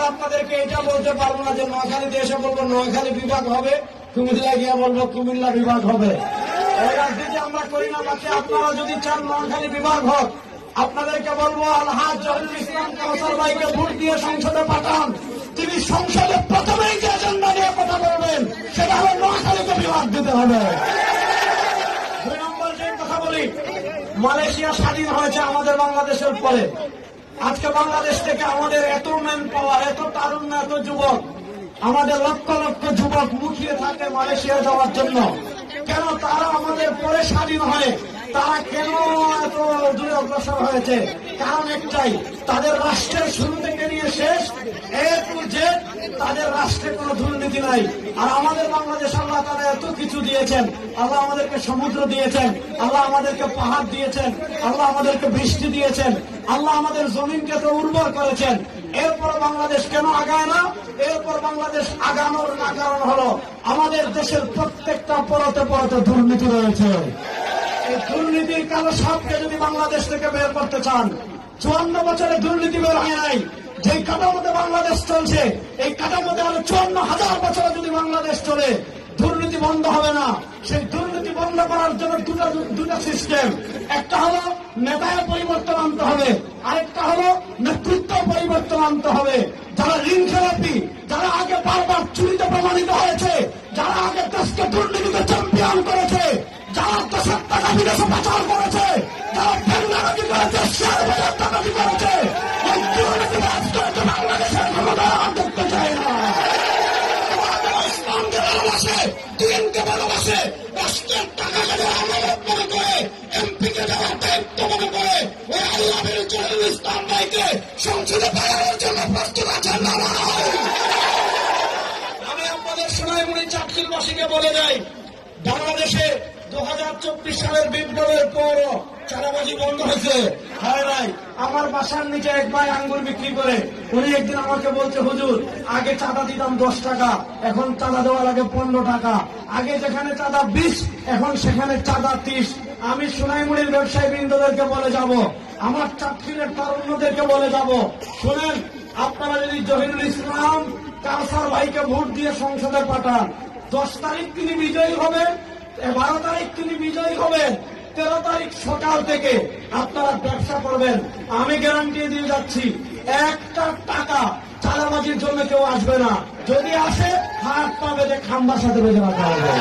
আপনাদেরকে এটা বলতে পারবো না যে নোয়াখালীতে এসে বলবো নোয়াখালী বিভাগ হবে, কুমিল্লা গিয়ে বলবো কুমিল্লা বিভাগ হবে। এই রাজনীতি আমরা করি না। বাকি আপনারা যদি চান নোয়াখালী বিভাগ হোক, আপনাদেরকে বলবো আলহাজ জহিরুল ইসলাম কাউসার ভাইকে ভোট দিয়ে সংসদে পাঠান। তিনি সংসদে প্রথমেই যে এজেন্ডা নিয়ে কথা বলবেন সেটা হলো নোয়াখালীকে বিভাগ দিতে হবে। দুই নম্বর যে কথা বলি, মালয়েশিয়া স্বাধীন হয়েছে আমাদের বাংলাদেশের পরে। আজকে বাংলাদেশ থেকে আমাদের এত ম্যান পাওয়ার, এত তারুণ্য, এত যুবক, আমাদের লক্ষ লক্ষ যুবক মুখিয়ে থাকে মালয়েশিয়া যাওয়ার জন্য। কেন তারা আমাদের পরে স্বাধীন হয়, তারা কেন এত দূরে অগ্রসর হয়েছে? কারণ একটাই, তাদের রাষ্ট্রের শুরু থেকে নিয়ে শেষ এ টু জেড তাদের রাষ্ট্রে কোনো দুর্নীতি নাই। আর আমাদের বাংলাদেশ আল্লাহ তারা এত কিছু দিয়েছেন। আল্লাহ আমাদেরকে সমুদ্র দিয়েছেন, আল্লাহ আমাদেরকে পাহাড় দিয়েছেন, আল্লাহ আমাদেরকে বৃষ্টি দিয়েছেন, আল্লাহ আমাদের জমিনকে তো উর্বর করেছেন। এরপর বাংলাদেশ কেন আগায় না? এরপর বাংলাদেশ আগানোর না কারণ হলো আমাদের দেশের প্রত্যেকটা পরতে পরতে দুর্নীতি রয়েছে। এই দুর্নীতির কালো সাপকে যদি বাংলাদেশ থেকে বের করতে চান, 54 বছরে দুর্নীতি বের হয় নাই। যে কাঠামোতে বাংলাদেশ চলছে, এই কাঠামোতে আরো 54,000 বছরে যদি বাংলাদেশ চলে, দুর্নীতি বন্ধ হবে না। সেই দুর্নীতি বন্ধ করার জন্য দুটা সিস্টেম। একটা হলো নেতায় পরিবর্তন আনতে হবে, আরেকটা হলো নেতৃত্ব পরিবর্তন আনতে হবে। যারা ঋণ খেলাপি, যারা আগে বারবার চুরিতে প্রমাণিত হয়েছে, যারা আগে দেশকে দুর্নীতিতে চ্যাম্পিয়ন করেছে, যারা দেশের টাকা বিদেশে পাচার করেছে, যারা টেন্ডারবাজি করেছে, শেয়ার বাজার টাকাবাজি করেছে, এই দুর্নীতিবাজদেরকে বাংলাদেশের ক্ষমতায় দেখতে চায় না। ইসলামকে ভালোবাসে, দিনকে ভালোবাসে, রাষ্ট্রের টাকাকে আমানত মনে করে, এমপিকে দেওয়ার দায়িত্ব মনে করে, ওই আল্লাহ জহিরুল ইসলাম ভাইকে সংসদে পাঠানোর জন্য প্রস্তুত আছেন না? আমি আপনাদের সোনাইমুড়ি চাটখিলবাসীকে বলে যাই, বাংলাদেশে 2024 সালের বিপ্লবের পরও চাঁদাবাজি বন্ধ হয়েছে হয় নাই। আমার বাসার নিচে এক ভাই আঙ্গুর বিক্রি করে, উনি একদিন আমাকে বলছে, হুজুর আগে চাঁদা দিতাম 10 টাকা, এখন চাঁদা দেওয়া লাগে 15 টাকা। আগে যেখানে চাঁদা 20, এখন সেখানে চাঁদা 30। আমি সোনাইমুড়ির ব্যবসায়ী বৃন্দদেরকে বলে যাব, আমার চাটখিলের তারুণ্যদেরকে বলে যাব, শোনেন, আপনারা যদি জহিরুল ইসলাম কাউসার ভাইকে ভোট দিয়ে সংসদে পাঠান, 10 তারিখ তিনি বিজয়ী হবেন, 12 তারিখ তিনি বিজয়ী হবেন, 13 তারিখ সকাল থেকে আপনারা ব্যবসা করবেন। আমি গ্যারান্টি দিয়ে যাচ্ছি, একটা টাকা চাঁদাবাজির জন্য কেউ আসবে না। যদি আসে, হাত পা বেঁধে খাম্বার সাথে বেঁধে রাখা হবে।